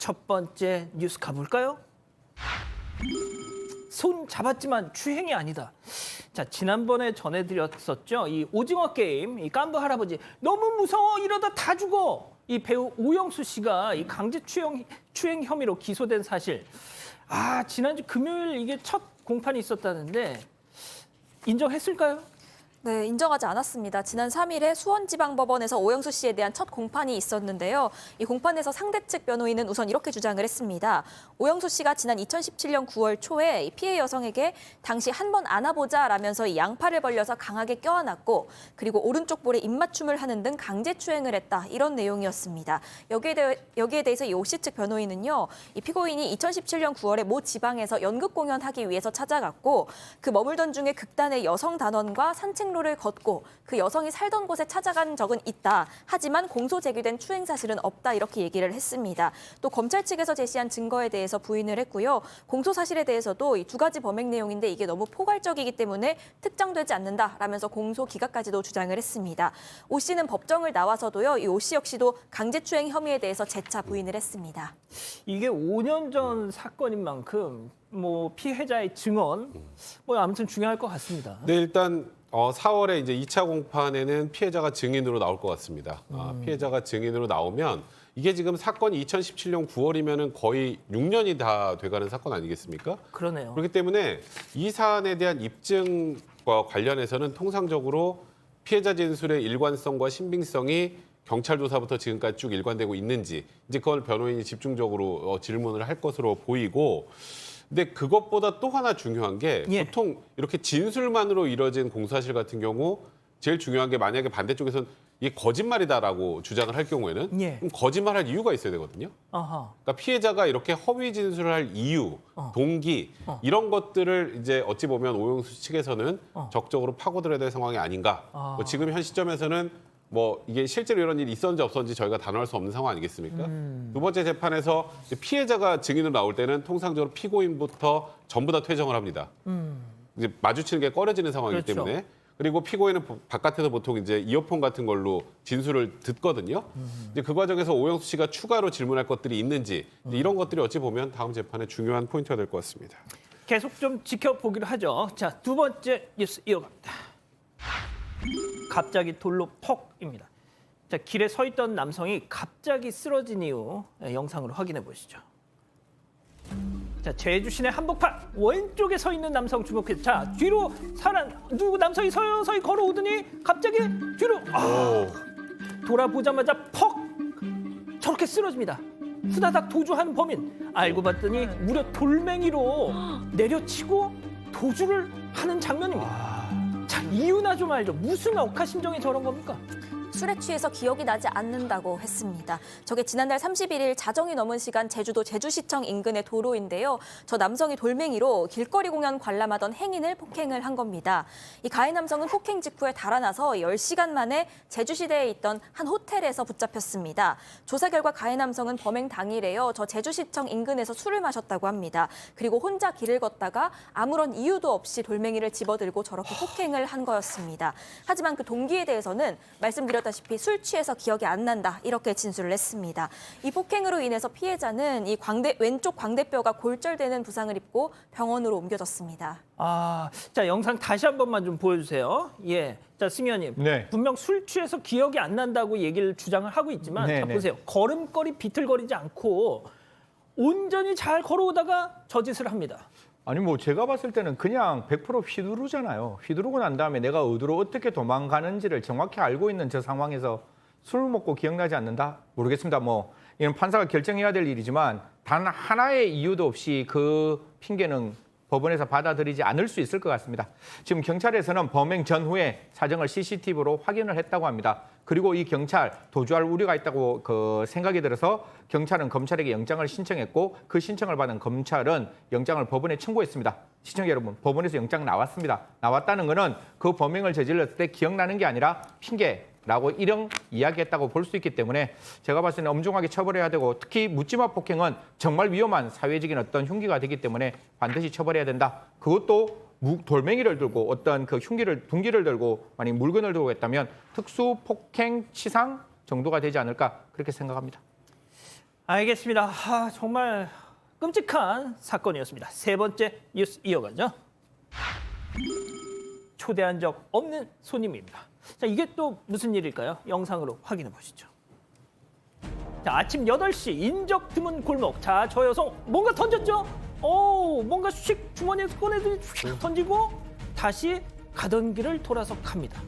첫 번째 뉴스 가볼까요? 손 잡았지만 추행이 아니다. 자, 지난번에 전해드렸었죠. 이 오징어 게임, 이 깐부 할아버지 너무 무서워 이러다 다 죽어. 이 배우 오영수 씨가 이 강제 추행 혐의로 기소된 사실. 아, 지난주 금요일 이게 첫 공판이 있었다는데 인정했을까요? 네, 인정하지 않았습니다. 지난 3일에 수원지방법원에서 오영수 씨에 대한 첫 공판이 있었는데요. 이 공판에서 상대 측 변호인은 우선 이렇게 주장을 했습니다. 오영수 씨가 지난 2017년 9월 초에 이 피해 여성에게 당시 한 번 안아보자라면서 이 양팔을 벌려서 강하게 껴안았고 그리고 오른쪽 볼에 입맞춤을 하는 등 강제추행을 했다. 이런 내용이었습니다. 여기에 대해서 이 오 씨 측 변호인은요. 이 피고인이 2017년 9월에 모 지방에서 연극 공연하기 위해서 찾아갔고 그 머물던 중에 극단의 여성 단원과 산책 로를 걷고 그 여성이 살던 곳에 찾아간 적은 있다. 하지만 공소 제기된 추행 사실은 없다. 이렇게 얘기를 했습니다. 또 검찰 측에서 제시한 증거에 대해서 부인을 했고요. 공소 사실에 대해서도 이 두 가지 범행 내용인데 이게 너무 포괄적이기 때문에 특정되지 않는다라면서 공소 기각까지도 주장을 했습니다. 오 씨는 법정을 나와서도요. 이 오 씨 역시도 강제추행 혐의에 대해서 재차 부인을 했습니다. 이게 5년 전 사건인 만큼 뭐 피해자의 증언 뭐 아무튼 중요할 것 같습니다. 네, 일단 4월에 이제 2차 공판에는 피해자가 증인으로 나올 것 같습니다. 피해자가 증인으로 나오면 이게 지금 사건이 2017년 9월이면은 거의 6년이 다 돼가는 사건 아니겠습니까? 그러네요. 그렇기 때문에 이 사안에 대한 입증과 관련해서는 통상적으로 피해자 진술의 일관성과 신빙성이 경찰 조사부터 지금까지 쭉 일관되고 있는지 이제 그걸 변호인이 집중적으로 질문을 할 것으로 보이고 근데 그것보다 또 하나 중요한 게 예. 보통 이렇게 진술만으로 이뤄진 공소사실 같은 경우 제일 중요한 게 만약에 반대쪽에서는 이게 거짓말이다라고 주장을 할 경우에는 예. 그럼 거짓말할 이유가 있어야 되거든요. 아하. 그러니까 피해자가 이렇게 허위 진술을 할 이유, 동기 이런 것들을 이제 어찌 보면 오영수 측에서는 적극적으로 파고들어야 될 상황이 아닌가. 뭐 지금 현 시점에서는 뭐 이게 실제로 이런 일이 있었는지 없었는지 저희가 단언할 수 없는 상황 아니겠습니까? 두 번째 재판에서 피해자가 증인으로 나올 때는 통상적으로 피고인부터 전부 다 퇴정을 합니다. 이제 마주치는 게 꺼려지는 상황이기 그렇죠. 때문에 그리고 피고인은 바깥에서 보통 이제 이어폰 같은 걸로 진술을 듣거든요. 이제 그 과정에서 오영수 씨가 추가로 질문할 것들이 있는지 이런 것들이 어찌 보면 다음 재판의 중요한 포인트가 될 것 같습니다. 계속 좀 지켜보기로 하죠. 자, 두 번째 뉴스 이어갑니다. 갑자기 돌로 퍽입니다. 자, 길에 서 있던 남성이 갑자기 쓰러진 이후 영상으로 확인해 보시죠. 자, 제주 시내 한복판 왼쪽에 서 있는 남성 주목해서 자, 뒤로 누구 남성이 서서히 걸어오더니 갑자기 뒤로 돌아보자마자 퍽 저렇게 쓰러집니다. 후다닥 도주하는 범인 알고 봤더니 무려 돌멩이로 내려치고 도주를 하는 장면입니다. 자, 이유나 좀 알죠. 무슨 억하심정이 저런 겁니까? 술에 취해서 기억이 나지 않는다고 했습니다. 저게 지난달 31일 자정이 넘은 시간 제주도 제주시청 인근의 도로인데요. 저 남성이 돌멩이로 길거리 공연 관람하던 행인을 폭행을 한 겁니다. 이 가해 남성은 폭행 직후에 달아나서 10시간 만에 제주시내에 있던 한 호텔에서 붙잡혔습니다. 조사 결과 가해 남성은 범행 당일에요. 저 제주시청 인근에서 술을 마셨다고 합니다. 그리고 혼자 길을 걷다가 아무런 이유도 없이 돌멩이를 집어들고 저렇게 폭행을 한 거였습니다. 하지만 그 동기에 대해서는 말씀드렸다시피 술 취해서 기억이 안 난다 이렇게 진술을 했습니다. 이 폭행으로 인해서 피해자는 이 왼쪽 광대뼈가 골절되는 부상을 입고 병원으로 옮겨졌습니다. 아, 자, 영상 다시 한 번만 좀 보여주세요. 예, 자, 승현님, 네. 분명 술 취해서 기억이 안 난다고 얘기를 주장을 하고 있지만 네, 자, 네. 보세요. 걸음걸이 비틀거리지 않고 온전히 잘 걸어오다가 저 짓을 합니다. 아니 뭐 제가 봤을 때는 그냥 100% 휘두르잖아요. 휘두르고 난 다음에 내가 어디로 어떻게 도망가는지를 정확히 알고 있는 저 상황에서 술 먹고 기억나지 않는다? 모르겠습니다. 뭐 이건 판사가 결정해야 될 일이지만 단 하나의 이유도 없이 그 핑계는 법원에서 받아들이지 않을 수 있을 것 같습니다. 지금 경찰에서는 범행 전후에 사정을 CCTV로 확인을 했다고 합니다. 그리고 이 경찰 도주할 우려가 있다고 생각이 들어서 경찰은 검찰에게 영장을 신청했고 그 신청을 받은 검찰은 영장을 법원에 청구했습니다. 시청자 여러분, 법원에서 영장 나왔습니다. 나왔다는 거는 그 범행을 저질렀을 때 기억나는 게 아니라 핑계라고 이런 이야기했다고 볼 수 있기 때문에 제가 봤을 때는 엄중하게 처벌해야 되고 특히 묻지마 폭행은 정말 위험한 사회적인 어떤 흉기가 되기 때문에 반드시 처벌해야 된다. 그것도 돌멩이를 들고 어떤 그 둥기를 들고 만약 물건을 들고 했다면 특수 폭행 치상 정도가 되지 않을까 그렇게 생각합니다. 알겠습니다. 정말 끔찍한 사건이었습니다. 세 번째 뉴스 이어가죠. 초대한 적 없는 손님입니다. 자, 이게 또 무슨 일일까요? 영상으로 확인해 보시죠. 자, 아침 8시 인적 드문 골목. 자, 저 여성 뭔가 던졌죠? 뭔가 휙 주머니에서 꺼내더니 휙 던지고 다시 가던 길을 돌아서 갑니다.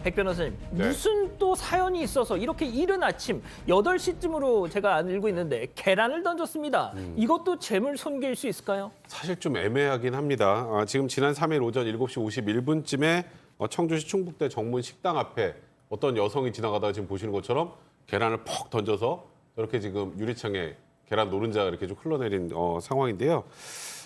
백 변호사님, 네. 무슨 또 사연이 있어서 이렇게 이른 아침 8시쯤으로 제가 알고 있는데 계란을 던졌습니다. 이것도 재물 손괴일 수 있을까요? 사실 좀 애매하긴 합니다. 지금 지난 3일 오전 7시 51분쯤에 청주시 충북대 정문 식당 앞에 어떤 여성이 지나가다가 지금 보시는 것처럼 계란을 퍽 던져서 이렇게 지금 유리창에 계란 노른자가 이렇게 좀 흘러내린 상황인데요.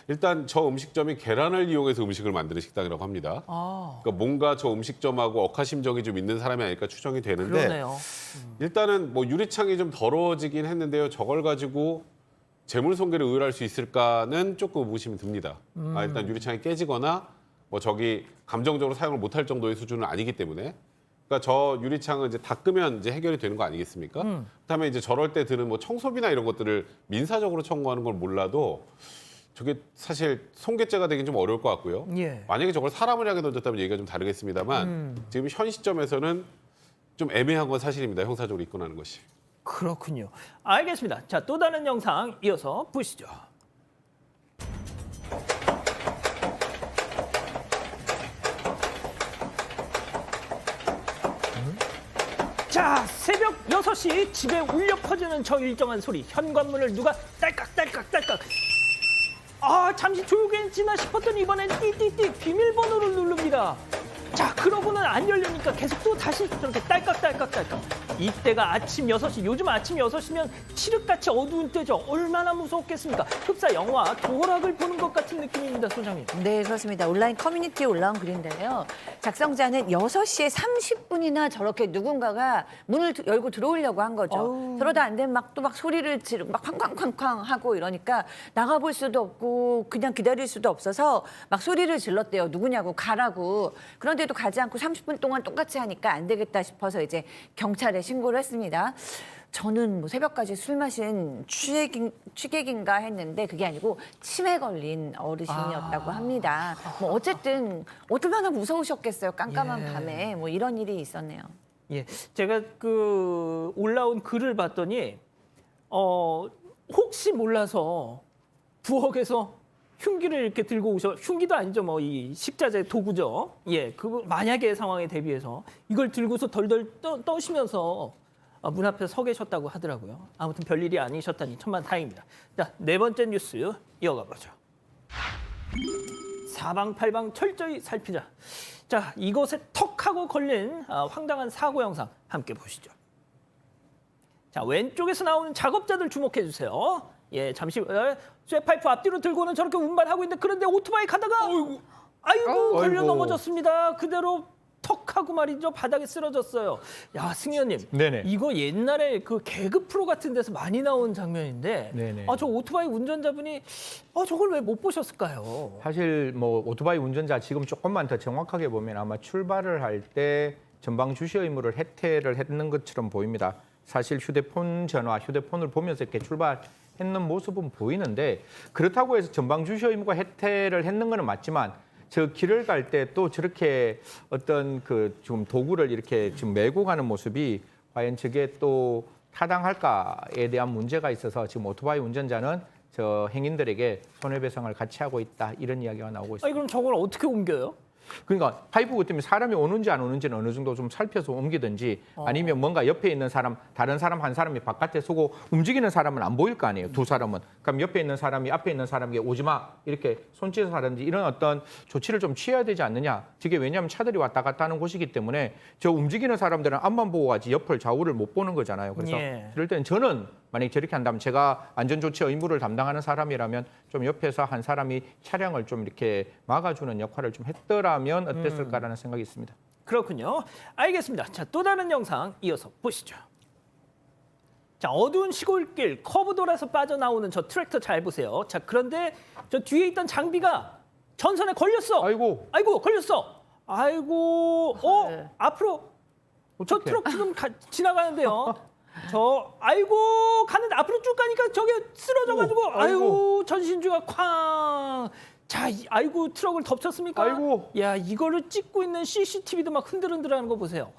일단 저 음식점이 계란을 이용해서 음식을 만드는 식당이라고 합니다. 그러니까 뭔가 저 음식점하고 억하심정이 좀 있는 사람이 아닐까 추정이 되는데 그러네요. 일단은 뭐 유리창이 좀 더러워지긴 했는데요. 저걸 가지고 재물 손괴를 의뢰할 수 있을까는 조금 의구심이 듭니다. 일단 유리창이 깨지거나 뭐 저기 감정적으로 사용을 못할 정도의 수준은 아니기 때문에. 그러니까 저 유리창은 이제 닦으면 이제 해결이 되는 거 아니겠습니까? 그다음에 이제 저럴 때 드는 뭐 청소비나 이런 것들을 민사적으로 청구하는 걸 몰라도 저게 사실 손괴죄가 되긴 좀 어려울 것 같고요. 예. 만약에 저걸 사람을 향해 던졌다면 얘기가 좀 다르겠습니다만 지금 현 시점에서는 좀 애매한 건 사실입니다. 형사적으로 입건하는 것이. 그렇군요. 알겠습니다. 자, 또 다른 영상 이어서 보시죠. 자, 새벽 6시 집에 울려 퍼지는 저 일정한 소리. 현관문을 누가 딸깍딸깍딸깍. 잠시 조용해지나 싶었더니 이번엔 띠띠띠 비밀번호를 누릅니다. 자, 그러고는 안 열리니까 계속 또 다시 저렇게 딸깍딸깍딸깍. 이때가 아침 6시, 요즘 아침 6시면 칠흑같이 어두운 때죠. 얼마나 무서웠겠습니까? 흡사 영화 도락을 보는 것 같은 느낌입니다, 소장님. 네, 그렇습니다. 온라인 커뮤니티에 올라온 글인데요. 작성자는 6시에 30분이나 저렇게 누군가가 문을 열고 들어오려고 한 거죠. 그러다 안 되면 또 막 소리를 지르고 막 쾅쾅쾅쾅 하고 이러니까 나가볼 수도 없고 그냥 기다릴 수도 없어서 막 소리를 질렀대요. 누구냐고 가라고. 그런데도 가지 않고 30분 동안 똑같이 하니까 안 되겠다 싶어서 이제 경찰에 신고를 했습니다. 저는 뭐 새벽까지 술 마신 취객인가 했는데 그게 아니고 치매 걸린 어르신이었다고 합니다. 뭐 어쨌든 얼마나 무서우셨겠어요. 깜깜한 예. 밤에 뭐 이런 일이 있었네요. 예, 제가 그 올라온 글을 봤더니 혹시 몰라서 부엌에서 흉기를 이렇게 들고 흉기도 아니죠, 뭐 이 식자재 도구죠. 예, 그거 만약의 상황에 대비해서 이걸 들고서 덜덜 떠시면서 문 앞에 서 계셨다고 하더라고요. 아무튼 별일이 아니셨다니 천만다행입니다. 자, 네 번째 뉴스 이어가 보죠. 사방팔방 철저히 살피자. 자, 이곳에 턱하고 걸린 황당한 사고 영상 함께 보시죠. 자, 왼쪽에서 나오는 작업자들 주목해 주세요. 예, 잠시 쇠파이프 앞뒤로 들고는 저렇게 운반하고 있는데 그런데 오토바이 가다가 아이고 걸려 아이고. 넘어졌습니다. 그대로 턱하고 말이죠 바닥에 쓰러졌어요. 야, 승현님, 네네. 이거 옛날에 그 개그 프로 같은 데서 많이 나온 장면인데, 네네. 저 오토바이 운전자분이 저걸 왜 못 보셨을까요? 사실 뭐 오토바이 운전자 지금 조금만 더 정확하게 보면 아마 출발을 할 때 전방 주시 의무를 해태를 했는 것처럼 보입니다. 사실 휴대폰 전화, 휴대폰을 보면서 이렇게 출발했는 모습은 보이는데 그렇다고 해서 전방 주시 의무가 해태를 했는 거는 맞지만 저 길을 갈 때 또 저렇게 어떤 그 지금 도구를 이렇게 지금 메고 가는 모습이 과연 저게 또 타당할까에 대한 문제가 있어서 지금 오토바이 운전자는 저 행인들에게 손해배상을 같이 하고 있다 이런 이야기가 나오고 있습니다. 아니, 그럼 저걸 어떻게 옮겨요? 그러니까 파이프 때문에 사람이 오는지 안 오는지는 어느 정도 좀 살펴서 옮기든지 아니면 뭔가 옆에 있는 사람, 다른 사람 한 사람이 바깥에 서고 움직이는 사람은 안 보일 거 아니에요. 두 사람은. 그럼 옆에 있는 사람이 앞에 있는 사람에게 오지 마 이렇게 손짓을 하든지 이런 어떤 조치를 좀 취해야 되지 않느냐. 저게 왜냐하면 차들이 왔다 갔다 하는 곳이기 때문에 저 움직이는 사람들은 앞만 보고 가지 옆을 좌우를 못 보는 거잖아요. 그래서 예. 그럴 때는 저는 만약에 저렇게 한다면 제가 안전조치 의무를 담당하는 사람이라면 좀 옆에서 한 사람이 차량을 좀 이렇게 막아주는 역할을 좀 했더라면 어땠을까라는 생각이 있습니다. 그렇군요. 알겠습니다. 자, 또 다른 영상 이어서 보시죠. 자, 어두운 시골길 커브 돌아서 빠져나오는 저 트랙터 잘 보세요. 자, 그런데 저 뒤에 있던 장비가 전선에 걸렸어. 아이고. 걸렸어. 아이고, 네. 앞으로 저 어떡해. 트럭 지금 지나가는데요. 아이고 가는데 앞으로 쭉 가니까 저게 쓰러져가지고 아이고 전신주가 쾅. 자, 아이고 트럭을 덮쳤습니까? 아이고. 야, 이거를 찍고 있는 CCTV도 막 흔들흔들하는 거 보세요.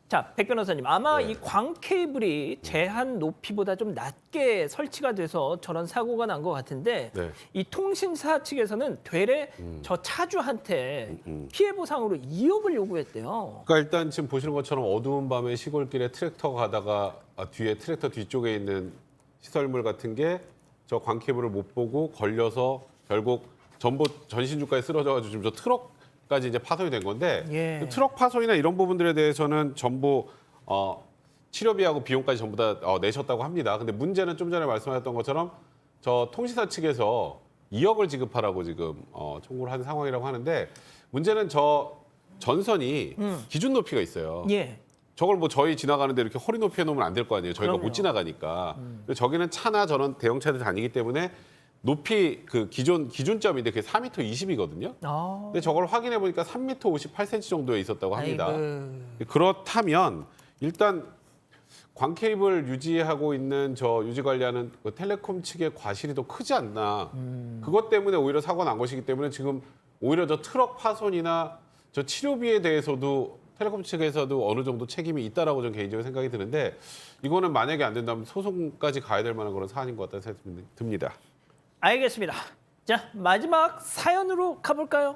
자, 백 변호사님, 아마 네. 이 광 케이블이 제한 높이보다 좀 낮게 설치가 돼서 저런 사고가 난 것 같은데 네. 이 통신사 측에서는 되레 저 차주한테 피해 보상으로 2억을 요구했대요. 그러니까 일단 지금 보시는 것처럼 어두운 밤에 시골길에 트랙터가 가다가 뒤에 트랙터 뒤쪽에 있는 시설물 같은 게 저 광케이블을 못 보고 걸려서 결국 전신주까지 쓰러져가지고 지금 저 트럭까지 이제 파손이 된 건데 예. 그 트럭 파손이나 이런 부분들에 대해서는 전부 치료비하고 비용까지 전부 다 내셨다고 합니다. 근데 문제는 좀 전에 말씀하셨던 것처럼 저 통신사 측에서 2억을 지급하라고 지금 청구를 한 상황이라고 하는데 문제는 저 전선이 기준 높이가 있어요. 예. 저걸 뭐 저희 지나가는데 이렇게 허리 높이 해놓으면 안 될 거 아니에요. 저희가 그럼요. 못 지나가니까. 그리고 저기는 차나 저런 대형차들 다니기 때문에 높이 그 기준점인데 그게 4m 20이거든요. 아. 근데 저걸 확인해 보니까 3m 58cm 정도에 있었다고 합니다. 아이고. 그렇다면 일단 광케이블 유지하고 있는 저 유지 관리하는 그 텔레콤 측의 과실이 더 크지 않나. 그것 때문에 오히려 사고가 난 것이기 때문에 지금 오히려 저 트럭 파손이나 저 치료비에 대해서도 텔레콤 측에서도 어느 정도 책임이 있다라고 저는 개인적으로 생각이 드는데 이거는 만약에 안 된다면 소송까지 가야 될 만한 그런 사안인 것 같다는 생각이 듭니다. 알겠습니다. 자, 마지막 사연으로 가볼까요?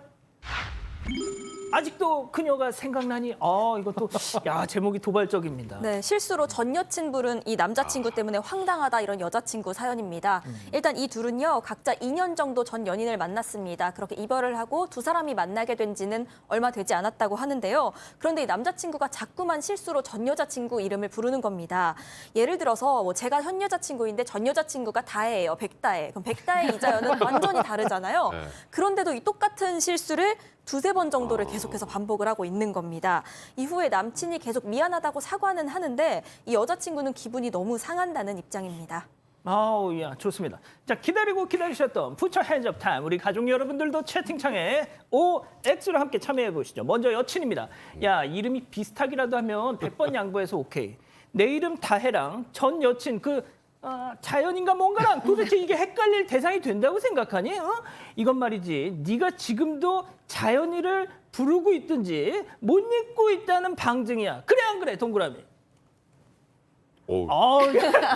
아직도 그녀가 생각나니? 이것도 야 제목이 도발적입니다. 네, 실수로 전 여친 부른 이 남자친구 때문에 황당하다 이런 여자친구 사연입니다. 일단 이 둘은요 각자 2년 정도 전 연인을 만났습니다. 그렇게 이별을 하고 두 사람이 만나게 된 지는 얼마 되지 않았다고 하는데요. 그런데 이 남자친구가 자꾸만 실수로 전 여자친구 이름을 부르는 겁니다. 예를 들어서 뭐 제가 현 여자친구인데 전 여자친구가 다혜예요, 백다혜. 그럼 백다혜 이자연은 완전히 다르잖아요. 네. 그런데도 이 똑같은 실수를 두세 번 정도를 계속해서 반복을 하고 있는 겁니다. 이후에 남친이 계속 미안하다고 사과는 하는데 이 여자친구는 기분이 너무 상한다는 입장입니다. 아우, 야, 좋습니다. 자, 기다리고 기다리셨던 푸처 핸즈업 타임. 우리 가족 여러분들도 채팅창에 OX로 함께 참여해 보시죠. 먼저 여친입니다. 야, 이름이 비슷하기라도 하면 100번 양보해서 오케이. 내 이름 다혜랑 전 여친 자연인가 뭔가랑 도대체 이게 헷갈릴 대상이 된다고 생각하니? 이건 말이지. 네가 지금도 자연이를 부르고 있든지 못 잊고 있다는 방증이야. 그래 안 그래, 동그라미? 오,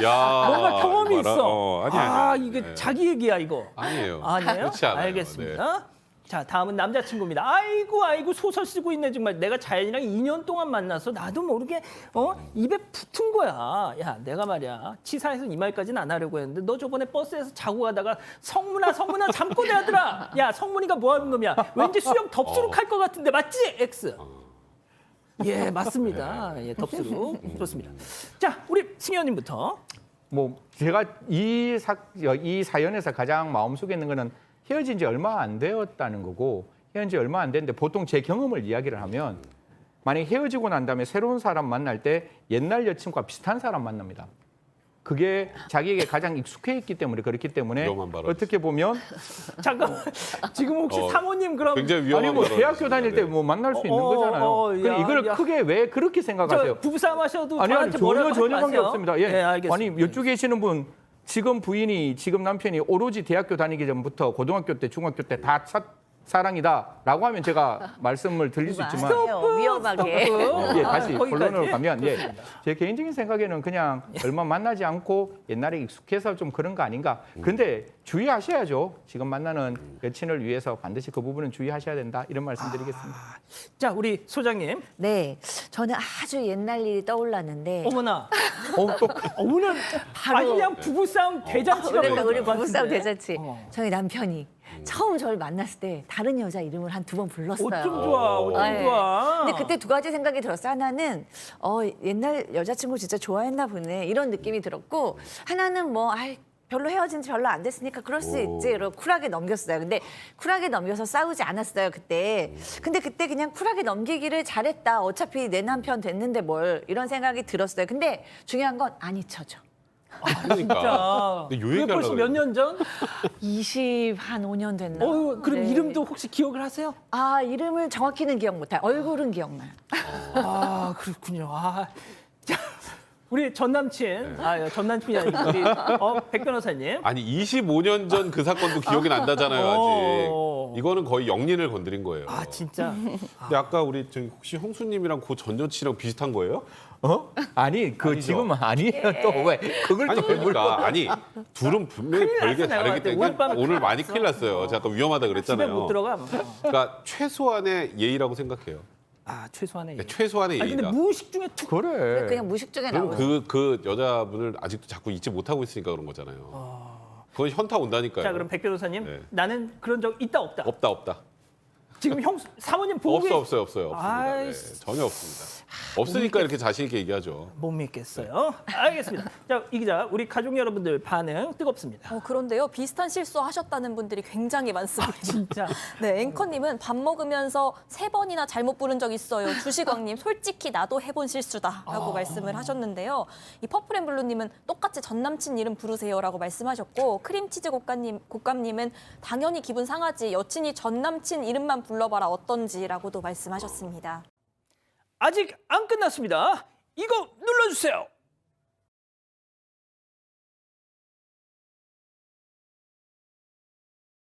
야, 뭔가 경험이 알아. 있어. 아니야. 이게 네. 자기 얘기야 이거. 아니에요. 아니에요? 그렇지 않아요. 알겠습니다. 자, 다음은 남자친구입니다. 아이고 소설 쓰고 있네 정말. 내가 자연이랑 2년 동안 만나서 나도 모르게 입에 붙은 거야. 야, 내가 말이야 치사해서 이 말까지는 안 하려고 했는데 너 저번에 버스에서 자고 가다가 성문아 잠꼬 대하더라. 야, 성문이가 뭐 하는 놈이야? 왠지 수염 덥수룩 할 것 같은데 맞지? X. 예, 맞습니다. 예, 덥수룩. 좋습니다. 자, 우리 승현님부터. 뭐 제가 이 사연에서 가장 마음속에 있는 거는 헤어진 지 얼마 안 되었다는 거고 헤어진 지 얼마 안 됐는데 보통 제 경험을 이야기를 하면 만약에 헤어지고 난 다음에 새로운 사람 만날 때 옛날 여친과 비슷한 사람 만납니다. 그게 자기에게 가장 익숙해 있기 때문에 그렇기 때문에 위험한 발언. 어떻게 보면 잠깐 지금 혹시 사모님 그럼 굉장히 위험한 아니 뭐 발언이었습니다. 대학교 다닐 때 뭐 만날 수 있는 거잖아요. 근데 이걸 야. 크게 왜 그렇게 생각하세요? 저 부부싸움 하셔도 아니 저한테 뭐라고 전혀 하지 관계 마세요. 없습니다. 예, 알겠습니다. 아니 이쪽 계시는 분 지금 부인이 지금 남편이 오로지 대학교 다니기 전부터 고등학교 때 중학교 때 다 사랑이다라고 하면 제가 말씀을 드릴 수 있지만 위험하게. 예, 다시 거기까지. 본론으로 가면 제 개인적인 생각에는 그냥 얼마 만나지 않고 옛날에 익숙해서 좀 그런 거 아닌가. 근데 주의하셔야죠. 지금 만나는 여친을 위해서 반드시 그 부분은 주의하셔야 된다. 이런 말씀드리겠습니다. 자, 우리 소장님. 네, 저는 아주 옛날 일이 떠올랐는데 어머나. 또 오늘 아주 그냥 부부싸움 대잔치가 우리 벌어질 것 부부싸움 같은데. 대잔치. 저희 남편이 처음 저를 만났을 때 다른 여자 이름을 한 두 번 불렀어요. 어쩜 좋아, 어쩜 네. 좋아. 근데 그때 두 가지 생각이 들었어요. 하나는 옛날 여자친구 진짜 좋아했나 보네 이런 느낌이 들었고 하나는 뭐 별로 헤어진 지 별로 안 됐으니까 그럴 수 있지. 이러고 쿨하게 넘겼어요. 근데 쿨하게 넘겨서 싸우지 않았어요, 그때. 근데 그때 그냥 쿨하게 넘기기를 잘했다. 어차피 내 남편 됐는데 뭘 이런 생각이 들었어요. 근데 중요한 건 안 잊혀져. 그러니까. 진짜. 근데 요 그게 얘기하려고 벌써 몇 년 전? 25년 됐나? 그럼 네. 이름도 혹시 기억을 하세요? 이름을 정확히는 기억 못해요. 얼굴은 기억나요. 그렇군요. 자, 우리 전 남친, 전 남친이 아니고 우리 백 변호사님. 아니 25년 전 그 사건도 기억이 난다잖아요. 어. 아직 이거는 거의 영린을 건드린 거예요. 아 진짜. 근데 아까 우리 저기 혹시 형수님이랑 그 전 여친이랑 비슷한 거예요? 아니 그 아니죠. 지금은 아니에요. 또 왜 그걸 아니 또 왜 물어? 그러니까 아니 둘은 분명히 별개 났어, 다르기 내가 때문에 오늘 밤에 오늘 많이 났어. 큰일 났어요. 제가 아까 위험하다 집에 그랬잖아요. 못 들어가. 그러니까 최소한의 예의라고 생각해요. 최소한의. 그러니까 최소한의 아니 근데 예의다. 무의식 중에 툭. 그래. 그냥 무식 중에 그럼 나오죠. 그 여자분을 아직도 자꾸 잊지 못하고 있으니까 그런 거잖아요. 그건 현타 온다니까요. 자 그럼 백 변호사님, 네. 나는 그런 적 있다 없다. 없다. 지금 형 사모님 보고 없어요. 없습니다. 아이씨. 전혀 없습니다. 없으니까 이렇게 자신 있게 얘기하죠. 못 믿겠어요. 알겠습니다. 자, 이 기자, 우리 가족 여러분들 반응 뜨겁습니다. 그런데요. 비슷한 실수 하셨다는 분들이 굉장히 많습니다. 진짜. 네, 앵커님은 밥 먹으면서 3번이나 잘못 부른 적 있어요. 주시광님, 솔직히 나도 해본 실수다라고 말씀을 하셨는데요. 이 퍼플앤블루님은 똑같이 전 남친 이름 부르세요라고 말씀하셨고, 크림치즈 곶감님은 당연히 기분 상하지. 여친이 전 남친 이름만 불러봐라 어떤지라고도 말씀하셨습니다. 아직 안 끝났습니다. 이거 눌러주세요.